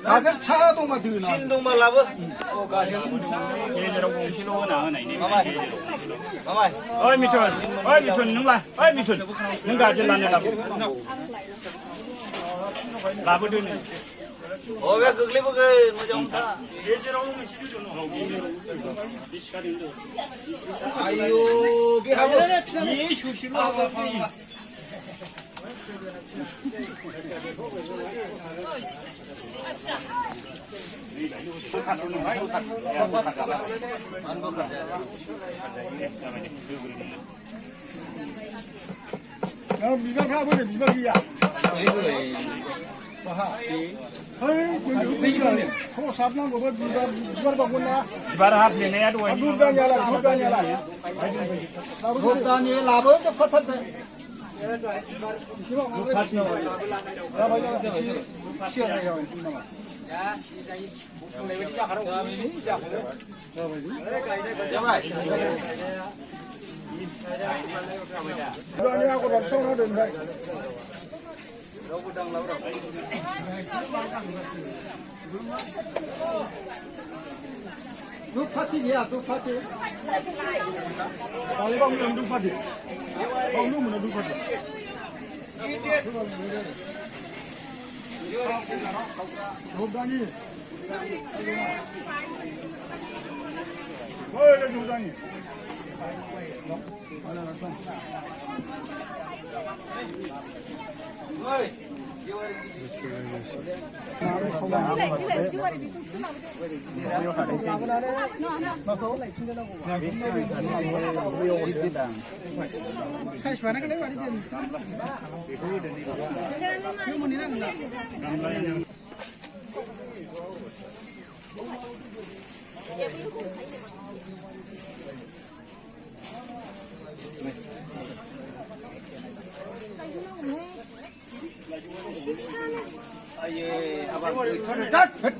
가서 차동만 드나. 신동만 라브. गेजेराव गंसेल' होना होनायनि मामाय ओइ मिथुन नोंलाय ओइ मिथुन नों गाजोल लानो लाबोदो नों अबे गोग्लैबोगोन मोजां था गेजेरावनो मोनसे दोनो आयौ बेहाबो इ सुसिल' बिबारफ्रा बोरै बिबार गैया खरस हाबनांगौबो बिबार बावगोन ना बिबार हाफ्लेनाया दहाय दुर्गानि लाबो फाथारदो 두 파티야, 두 파티. 방방은 두 파티. 방방은 두 파티. 조단이. 뭐야, 조단이. 어이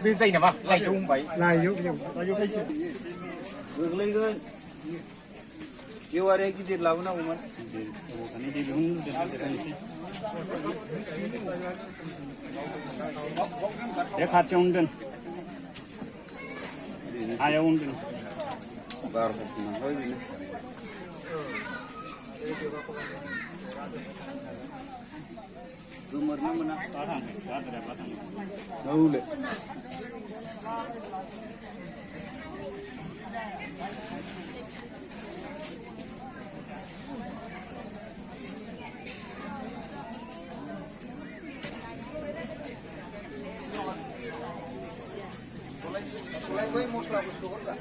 bê dây nào mà lại xuống vậy गोग्लैगोन जेवारिया गिदिर लाबोनांगौमोन बे खाथियावनो दोन हायावनो दोन बार'थासो नांबाय बेनो गोमोरना मोना औले बै मस्ला बुस्थु हरला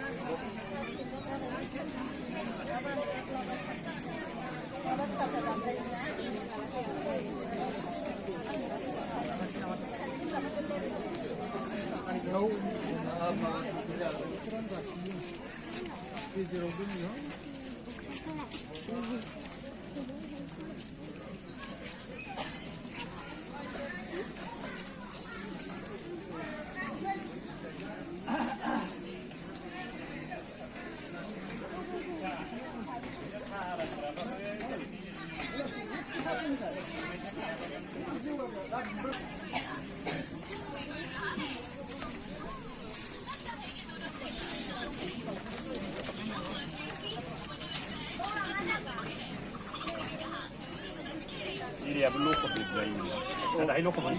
이래야 로커 비즈가 나 로커 봐.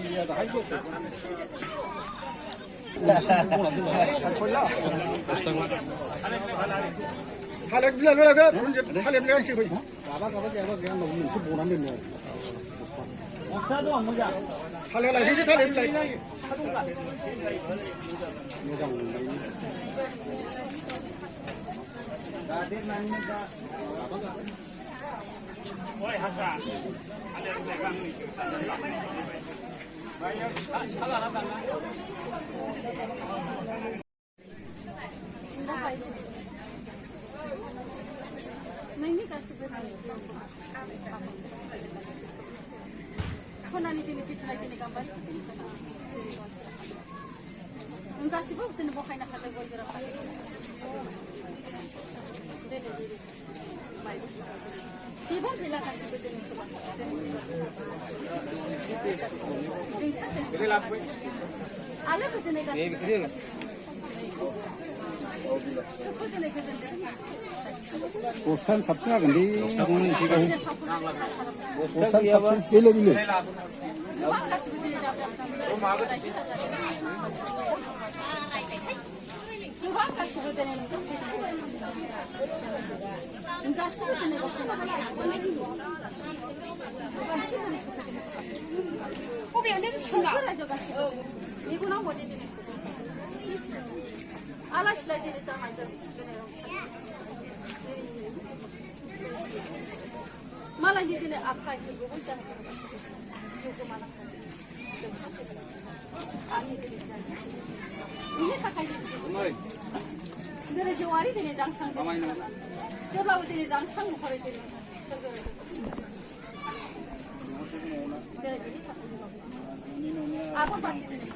탈레 빌라 놀아가 탈레 빌라 씨 거기 가봐 제가 그냥 너무 그 보람이 मस्ला도 안 먹자 탈레 라 이제 탈레 빌라 다들 만나다 어이 하사. नहीं कर सकते खनानि दिनै पिथाय दिनै गांबाय गासिबो दिनै बखायनो हादों गय जरा फाथै बिबार बिला गासिबो दिनै गोबां जों साथोनि 알레 그전에 갔어. 슈퍼 전에 그전에. 보산 삽시나 근데 오늘 지금 보산 삽시 빌려 누가 가시고 전에 누가 가시고 전에는 누가 가시고 전에 호비 안 되는가? 이거나 뭐지? 알아시라 되잖아. malah di sini apa itu bukan ini pakai dari Jawa ini dangsang coba ini dangsang kalau ini apa pasti ini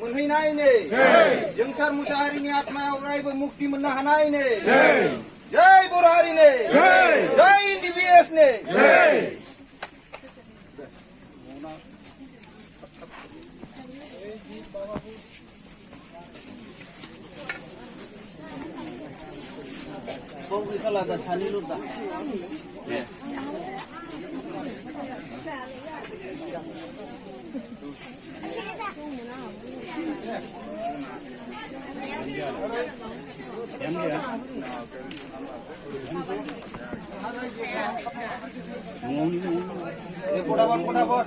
मोनहैनायनो जोंसार मुसाहारिनि आत्मायाव अरायबो मुक्ति मोननो हानायनो जय बर' हारिनो जय एनडिपिएसनो बबे खालादा सानैल' दा Kodabar.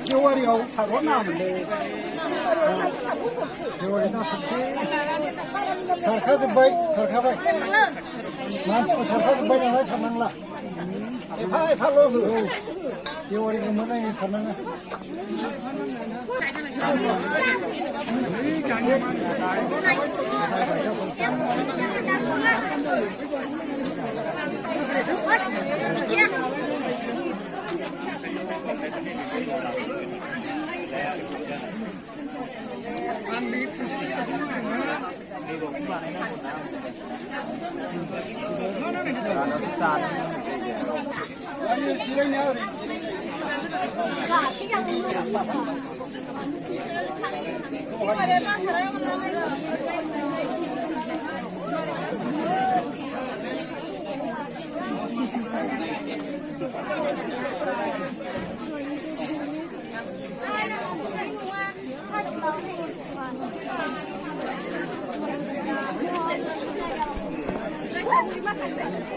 개월이하고 바로 나오는데 개월이 나서 sarkası bay masuk sarkası bayana çamangla ay palo 개월이 그만해 çamangla Terima kasih.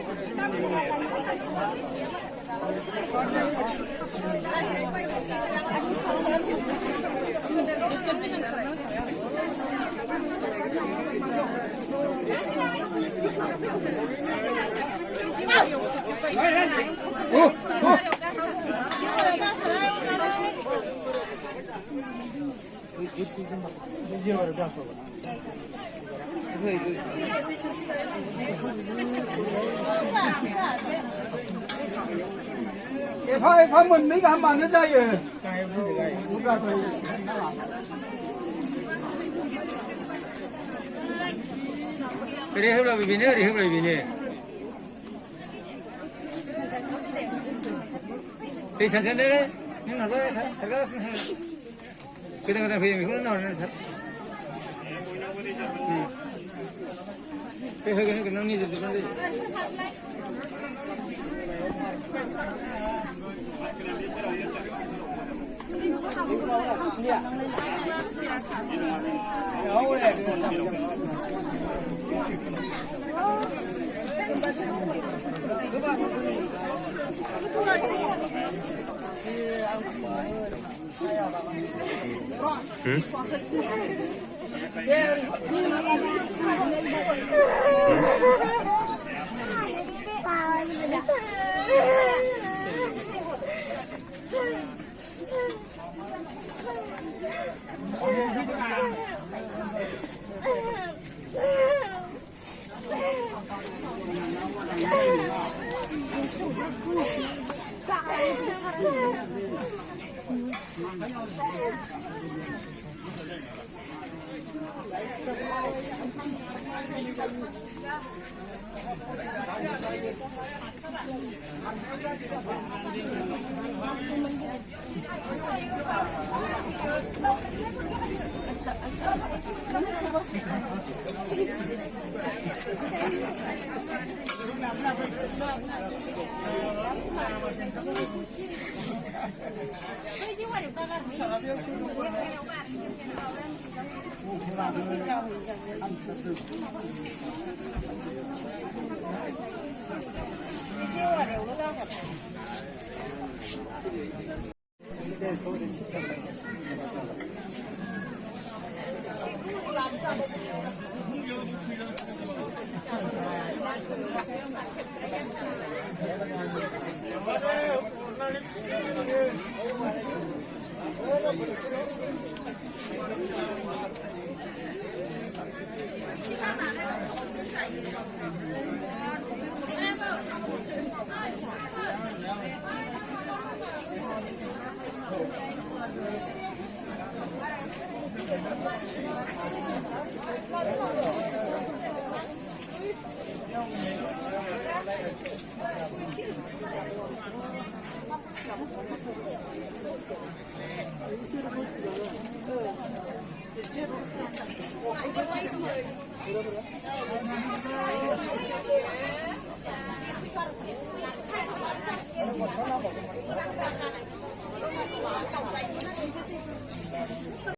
एफा मोननै गाहामानो जायो ओरै होब्लाबो बेनो ओरै होब्लाबो बेनो दै सानसेयानो नोंनाबो सारगासिनो गोदान गोदान फैदों बेखौनो नाहरनो सार बे होगोन नों निजे जोबनानै